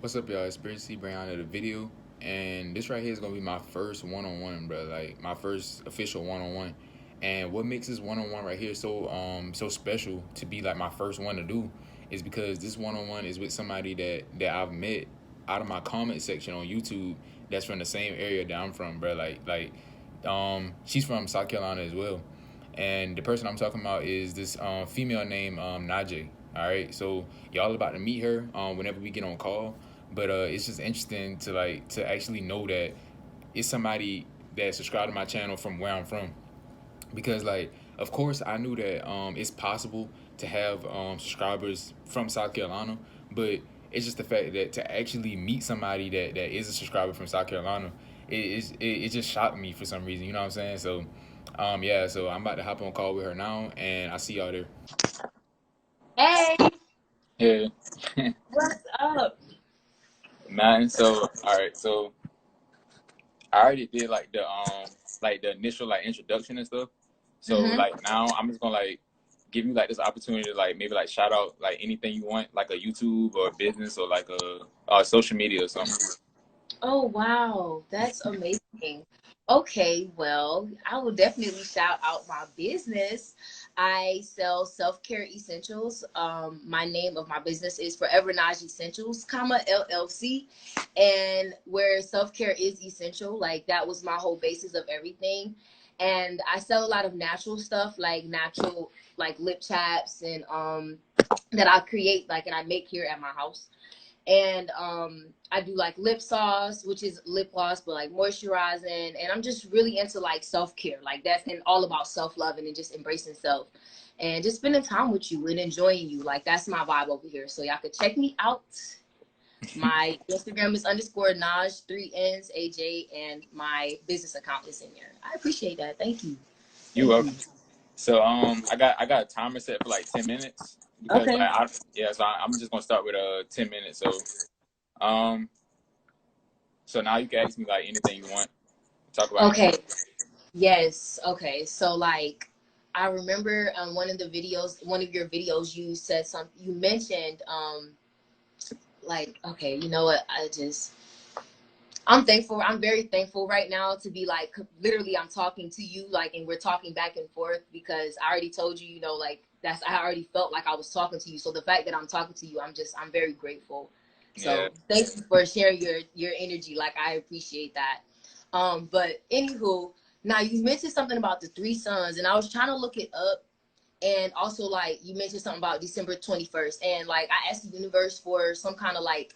What's up, y'all? It's Bracey Brown of the video, and this right here is gonna be my first one-on-one, bro. Like my first official one-on-one. And what makes this one-on-one right here so special to be like my first one to do is because this one-on-one is with somebody that I've met out of my comment section on YouTube. That's from the same area that I'm from, bro. She's from South Carolina as well, and the person I'm talking about is this female named Najhe. All right, so y'all about to meet her whenever we get on call, but it's just interesting to actually know that it's somebody that subscribed to my channel from where I'm from, because like of course I knew that it's possible to have subscribers from South Carolina, but it's just the fact that to actually meet somebody that is a subscriber from South Carolina, it just shocked me for some reason. You know what I'm saying? So yeah, so I'm about to hop on call with her now, and I see y'all there. Hey, Yeah, what's up? man. So all right, so I already did like the initial like introduction and stuff. So Mm-hmm. like now I'm just gonna like give you like this opportunity to like maybe like shout out like anything you want, like a YouTube or a business or like a social media or something. Oh, wow. That's amazing. Okay, well, I will definitely shout out my business. I sell self-care essentials. My name of my business is Forever Najhe Essentials, comma LLC. And where self-care is essential, like that was my whole basis of everything. And I sell a lot of natural stuff, like natural, like lip chaps and that I create, like, and I make here at my house. And I do like lip sauce, which is lip gloss, but like moisturizing. And I'm just really into like self-care, like that's and all about self-love and just embracing self and just spending time with you and enjoying you. Like that's my vibe over here. So y'all could check me out. My Instagram is underscore Naj 3 N's AJ, and my business account is in there. I appreciate that. Thank you. You Thank you. welcome. So I got a timer set for like 10 minutes because Okay. I'm just gonna start with 10 minutes. Um so now you can ask me like anything you want to talk about. Okay. Yes. Okay. So like I remember on one of your videos, you said something. You mentioned like okay, you know what? I'm thankful. I'm very thankful right now to be like literally I'm talking to you like and we're talking back and forth because I already told you, you know, like that's I already felt like I was talking to you. So the fact that I'm talking to you, I'm very grateful. Yeah. So thank you for sharing your energy. Like I appreciate that. But anywho, now you mentioned something about the three sons, and I was trying to look it up. And also, like you mentioned something about December 21st, and like I asked the universe for some kind of like,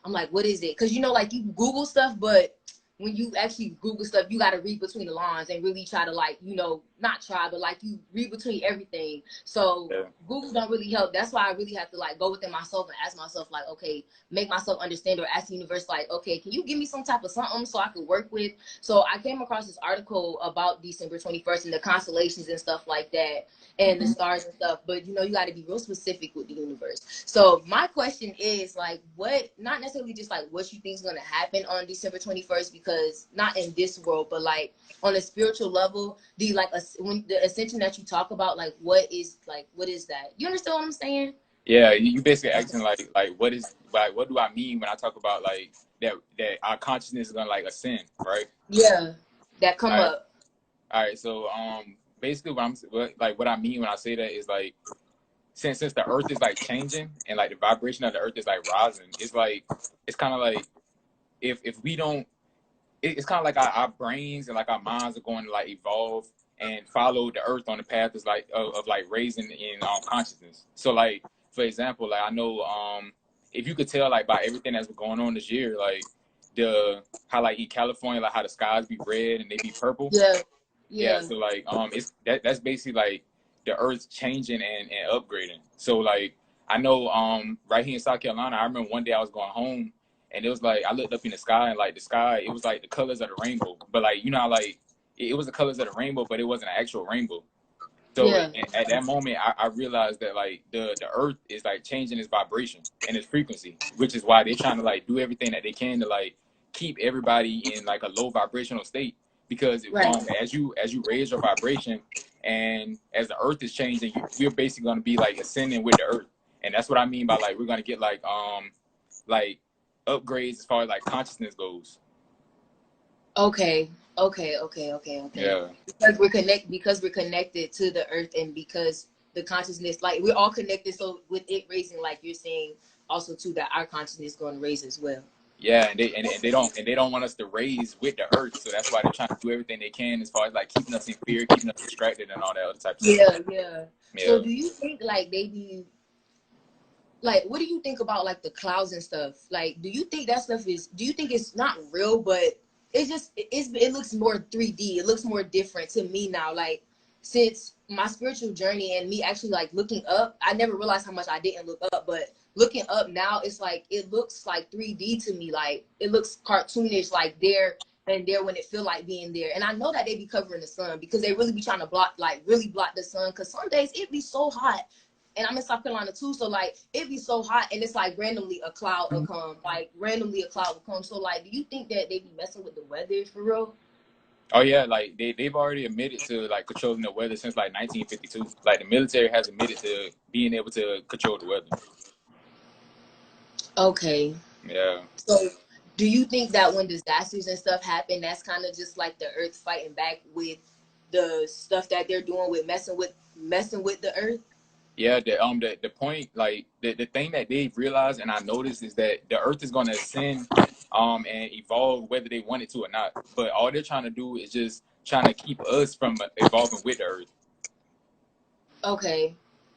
I'm like, what is it? Because you know, like you Google stuff, but when you actually Google stuff, you got to read between the lines and really try to like, you know, not try, but like you read between everything. So Yeah. Google don't really help. That's why I really have to like go within myself and ask myself like, okay, make myself understand or ask the universe like, okay, can you give me some type of something so I could work with? So I came across this article about December 21st and the constellations and stuff like that and the Mhm. stars and stuff. But you know, you got to be real specific with the universe. So my question is like, what? Not necessarily just like what you think is going to happen on December 21st, because not in this world, but like on a spiritual level, the like when the ascension that you talk about, what is that? You understand what I'm saying? Yeah, you basically asking like what do I mean when I talk about like that our consciousness is gonna like ascend, right? Yeah, that All come right, up. all right. So basically what I mean when I say that is like since the earth is like changing and like the vibration of the earth is like rising, it's kind of like if we don't, it's kind of like our brains and like our minds are going to like evolve and follow the earth on the path is like of like raising in consciousness. So like for example, like I know if you could tell like by everything that's been going on this year, like the how like in California, like how the skies be red and they be purple. Yeah, Yeah, yeah. so like it's that's basically like the earth's changing and upgrading. So like I know right here in South Carolina, I remember one day I was going home and it was like I looked up in the sky and like the sky, it was like the colors of the rainbow. But like you know how, like it was the colors of the rainbow, but it wasn't an actual rainbow. So Yeah. at that moment I realized that like the earth is like changing its vibration and its frequency, which is why they're trying to like do everything that they can to like keep everybody in like a low vibrational state, because Right. as you raise your vibration and as the earth is changing, we're basically going to be like ascending with the earth. And that's what I mean by like we're going to get like upgrades as far as like consciousness goes. Okay. Okay. Yeah. Because we're connected to the earth, and because the consciousness, like we're all connected, so with it raising, like you're saying also too, that our consciousness is going to raise as well. Yeah, and they don't want us to raise with the earth, so that's why they're trying to do everything they can as far as like keeping us in fear, keeping us distracted, and all that other type of stuff. Yeah. So Yeah. do you think like they be like, what do you think about like the clouds and stuff? Like, do you think that stuff is, do you think it's not real, but it looks more 3D, it looks more different to me now, like since my spiritual journey and me actually like looking up, I never realized how much I didn't look up, but looking up now, it's like it looks like 3D to me, like it looks cartoonish, like there and there when it feel like being there. And I know that they be covering the sun because they really be trying to block, like really block the sun, because some days it be so hot, and I'm in South Carolina too, so like it be so hot, and it's like randomly a cloud will come, like randomly a cloud will come. So like, do you think that they be messing with the weather for real? Oh yeah, like they've already admitted to like controlling the weather since like 1952. Like the military has admitted to being able to control the weather. Okay. Yeah. So do you think that when disasters and stuff happen, that's kind of just like the earth fighting back with the stuff that they're doing with messing with the earth? Yeah, the point, like the thing that they've realized and I noticed is that the earth is gonna ascend and evolve whether they want it to or not. But all they're trying to do is just trying to keep us from evolving with the earth. Okay.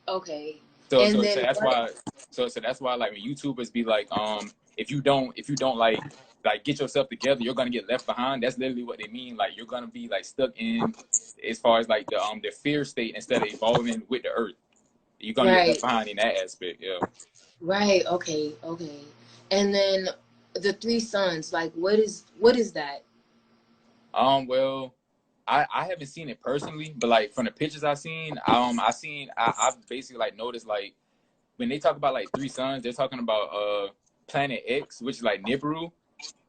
Okay. So And so so then that's what? why so that's why like when YouTubers be like, if you don't like get yourself together, you're gonna get left behind. That's literally what they mean. Like you're gonna be like stuck in as far as like the fear state instead of evolving with the earth. You're gonna get left Right. behind in that aspect. Yeah. Right. Okay. Okay. And then the three sons, like what is that? Well, I haven't seen it personally, but like from the pictures I've basically like noticed like when they talk about like three suns, they're talking about planet X, which is like Nibiru.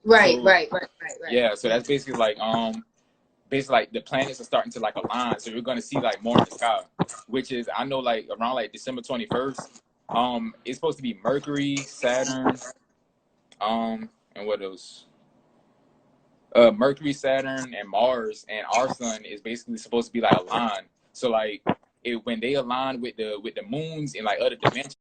Right, So right, right, right, right. yeah, so that's basically like the planets are starting to like align. So you're gonna see like more in the sky, which is I know like around like December 21st. It's supposed to be Mercury, Saturn, and what else? Mercury, Saturn, and Mars, and our sun is basically supposed to be like aligned. So like when they align with the moons in like other dimensions,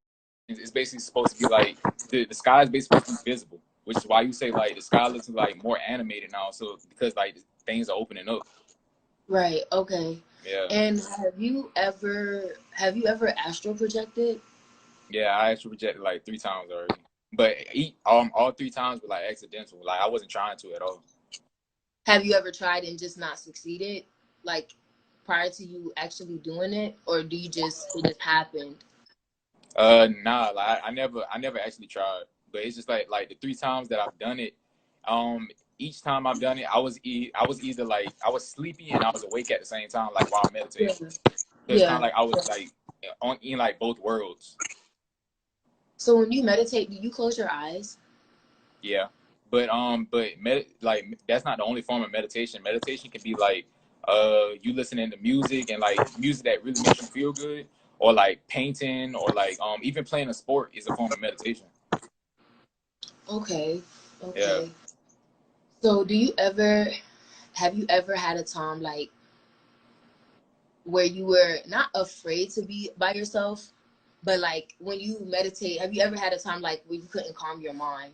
it's basically supposed to be like the sky is basically supposed to be visible, which is why you say like the sky looks like more animated now. So because like things are opening up. Right. Okay. Yeah, And have you ever astral projected? yeah. I actually rejected like 3 times already, but all 3 times were like accidental. Like I wasn't trying to at all. Have you ever tried and just not succeeded? Like prior to you actually doing it, or do you just it just happened? Nah, like I never actually tried, but it's just like the 3 times that I've done it. Um, each time I've done it, I was either like I was sleepy and I was awake at the same time, like while Yeah. meditating. So it's kind of Yeah. like I was like on in like both worlds. So when you meditate, do you close your eyes? Yeah, like that's not the only form of meditation. Meditation can be like you listening to music and like music that really makes you feel good, or like painting, or like even playing a sport is a form of meditation. Okay. Yeah. Okay. So have you ever had a time like where you were not afraid to be by yourself, but like when you meditate, have you ever had a time like where you couldn't calm your mind?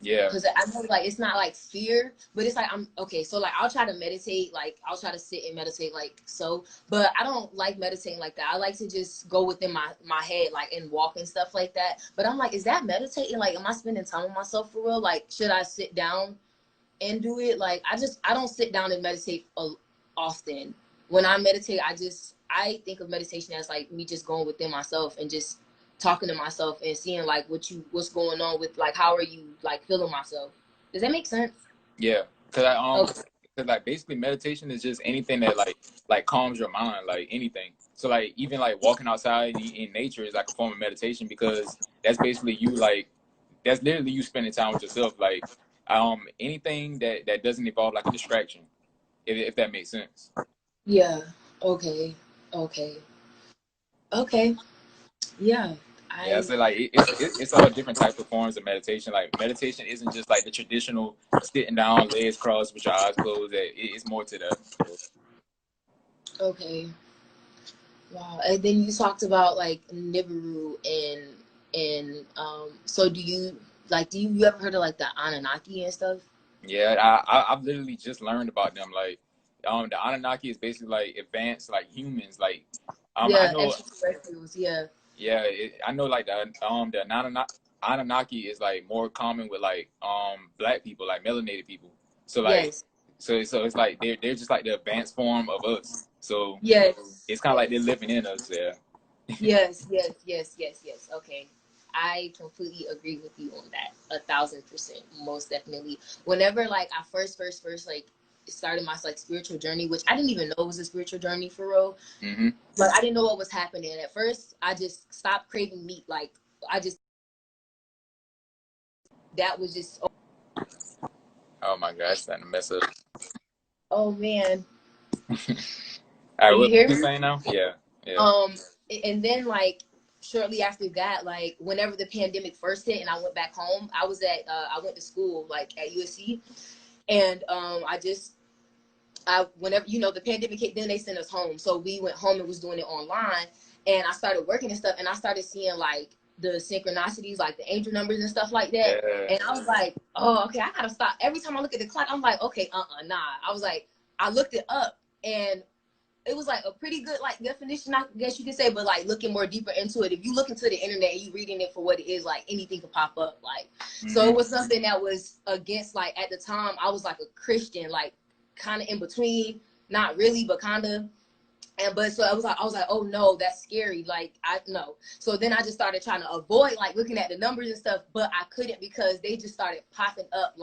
Yeah. Because I know like it's not like fear, but it's like I'm okay. So like I'll try to meditate, like I'll try to sit and meditate, like so. But I don't like meditating like that. I like to just go within my head, like and walk and stuff like that. But I'm like, is that meditating? Like, am I spending time with myself for real? Like, should I sit down and do it? Like, I don't sit down and meditate often. When I meditate, I think of meditation as like me just going within myself and just talking to myself and seeing like what's going on with like how are you like feeling myself. Does that make sense? Yeah, because Okay. cause like basically meditation is just anything that like calms your mind, like anything. So like even like walking outside in nature is like a form of meditation because that's basically you like that's literally you spending time with yourself. Like anything that doesn't involve like a distraction, if that makes sense. Yeah. Okay. Okay. Okay. Yeah. Yeah, so like it's all different types of forms of meditation. Like meditation isn't just like the traditional sitting down, legs crossed with your eyes closed. It's more to that. So, Okay. Wow. And then you talked about like Nibiru and so do you ever heard of like the Anunnaki and stuff? yeah, I've literally just learned about them. Like, the Anunnaki is basically like advanced like humans. Like, I Yeah, know, extraterrestrials, yeah. yeah, I know like the Anunnaki is like more common with like black people, like melanated people. So like, Yes. so it's like they're just like the advanced form of us. So Yes. it's kind of like they're Yes. living in us. Yeah. Yes, yes, yes, yes, yes. Okay. I completely agree with you on that. 1,000%. Most definitely. Whenever like I first like started my like spiritual journey, which I didn't even know was a spiritual journey for real. Mm-hmm. But I didn't know what was happening. At first I just stopped craving meat. Like I just that was just Oh my gosh, starting to mess up. oh man. All right, Can you what hear you me? saying now? Yeah, yeah, Um and then like shortly after that, like whenever the pandemic first hit and I went back home, I went to school like at USC and I whenever the pandemic hit, then they sent us home. So we went home and was doing it online. And I started working and stuff, and I started seeing like the synchronicities, like the angel numbers and stuff like that. yeah. And I was like, oh, okay, I gotta stop. Every time I look at the clock, I'm like, okay, nah. I was like, I looked it up, and it was like a pretty good like definition, I guess you could say, but like looking more deeper into it, if you look into the internet and you reading it for what it is, like anything could pop up. Like, so Mm-hmm. it was something that was against, like at the time I was like a Christian, like kind of in between, not really, but kind of. And but so I was like, oh no, that's scary. Like I know. So then I just started trying to avoid like looking at the numbers and stuff, but I couldn't because they just started popping up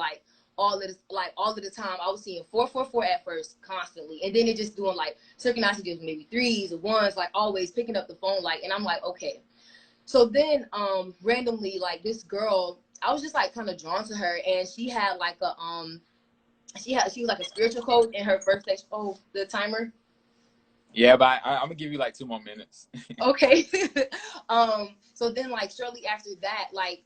all of the time. I was seeing 444 at first constantly, and then it just doing like synchronicity, maybe threes or ones, like always picking up the phone, like, and I'm like, okay. So then randomly like this girl, I was just like kind of drawn to her, and she had like a she was like a spiritual coach in her first section. Oh, the timer. Yeah, but I'm gonna give you like 2 more minutes. Okay. So then like shortly after that, like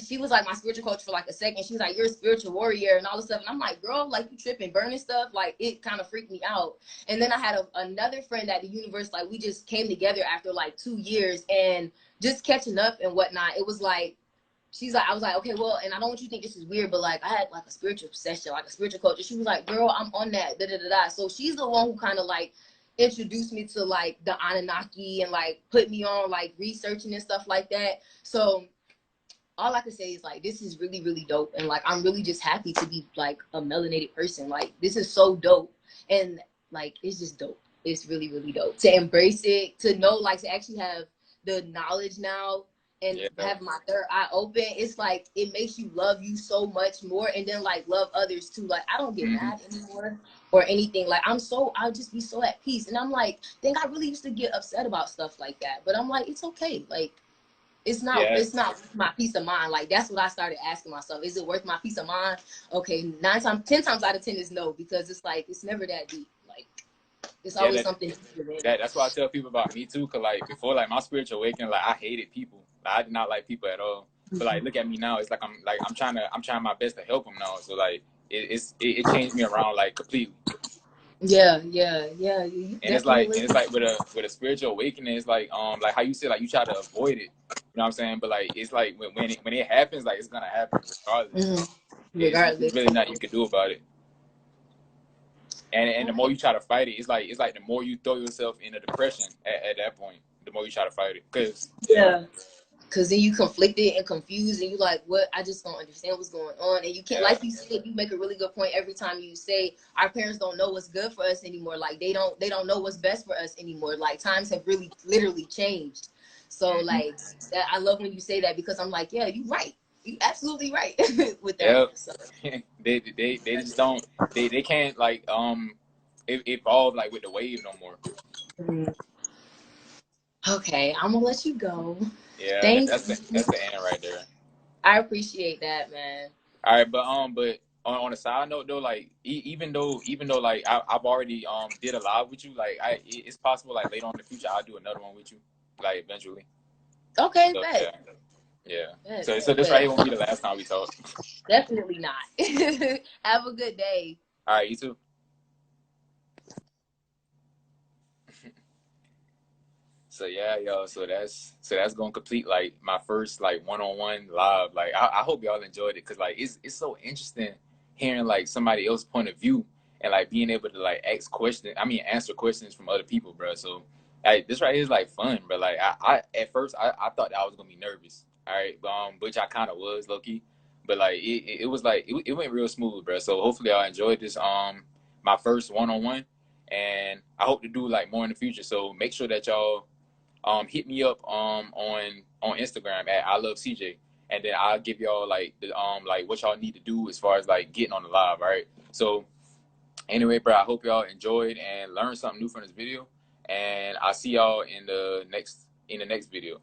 she was like my spiritual coach for like a second. She was like, you're a spiritual warrior and all this stuff. And I'm like, girl, like you tripping, burning stuff. Like it kind of freaked me out. And then I had another friend at the universe. Like we just came together after like 2 years and just catching up and whatnot. It was like, I was like, okay, well, and I don't want you to think this is weird, but like I had like a spiritual session, like a spiritual coach. And she was like, girl, I'm on that, da da da da. So she's the one who kind of like introduced me to like the Anunnaki and like put me on like researching and stuff like that. So all I can say is like this is really really dope, and like I'm really just happy to be like a melanated person. Like this is so dope, and like it's just dope. It's really really dope to embrace it, to know like to actually have the knowledge now and Yeah. have my third eye open. It's like it makes you love you so much more, and then like love others too. Like I don't get Mm-hmm. mad anymore or anything. Like I'll just be so at peace, and I'm like, think I really used to get upset about stuff like that, but I'm like, it's okay. Like Yeah. it's not my peace of mind. Like that's what I started asking myself. Is it worth my peace of mind? Okay, 10 times out of 10 is no, because it's like it's never that deep. Like it's Yeah. always something deeper than. That's what I tell people about me too. Cause like before, like my spiritual awakening, like I hated people. Like, I did not like people at all. But like, look at me now. It's like I'm trying my best to help them now. So like, it changed me around like completely. Yeah, yeah, yeah. You And definitely. it's like with a spiritual awakening, it's like how you said, like you try to avoid it. You know what I'm saying? But like it's like when it happens, like it's gonna happen regardless. It's Regardless. really nothing you can do about it. And the more Okay. you try to fight it, it's like the more you throw yourself in a depression at that point, the more you try to fight it. Cause yeah. Yeah. Cause then you conflicted and confused, and you like, what? I just don't understand what's going on, and you can't. Yeah. Like you said, you make a really good point every time you say our parents don't know what's good for us anymore. Like they don't know what's best for us anymore. Like times have really literally changed. So Mm-hmm. like I love when you say that, because I'm like, yeah, you're right. You absolutely right with that. Yeah. So. They just don't they can't like evolve like with the wave no more. Okay, I'm gonna let you go. Yeah, Thank you. that's the end right there. I appreciate that, man. All right, but on a side note though, like even though like I've already did a live with you, like it's possible like later on in the future I'll do another one with you, like eventually. Okay, So bet. yeah, yeah. Bet, So bet, this right bet. here won't be the last time we talk. Definitely not. Have a good day. All right, you too. So yeah, yo. So that's gonna complete like my first like one-on-one live. Like I hope y'all enjoyed it because like it's so interesting hearing like somebody else's point of view and like being able to like ask questions. I mean, answer questions from other people, bro. So like this right here is like fun, but like I at first I thought that I was gonna be nervous. All right, which I kind of was low key, but like it was like it went real smooth, bro. So hopefully y'all enjoyed this my first one-on-one, and I hope to do like more in the future. So make sure that y'all hit me up on Instagram at I love CJ, and then I'll give y'all like the like what y'all need to do as far as like getting on the live. All right. So anyway, bro, I hope y'all enjoyed and learned something new from this video, and I'll see y'all in the next video.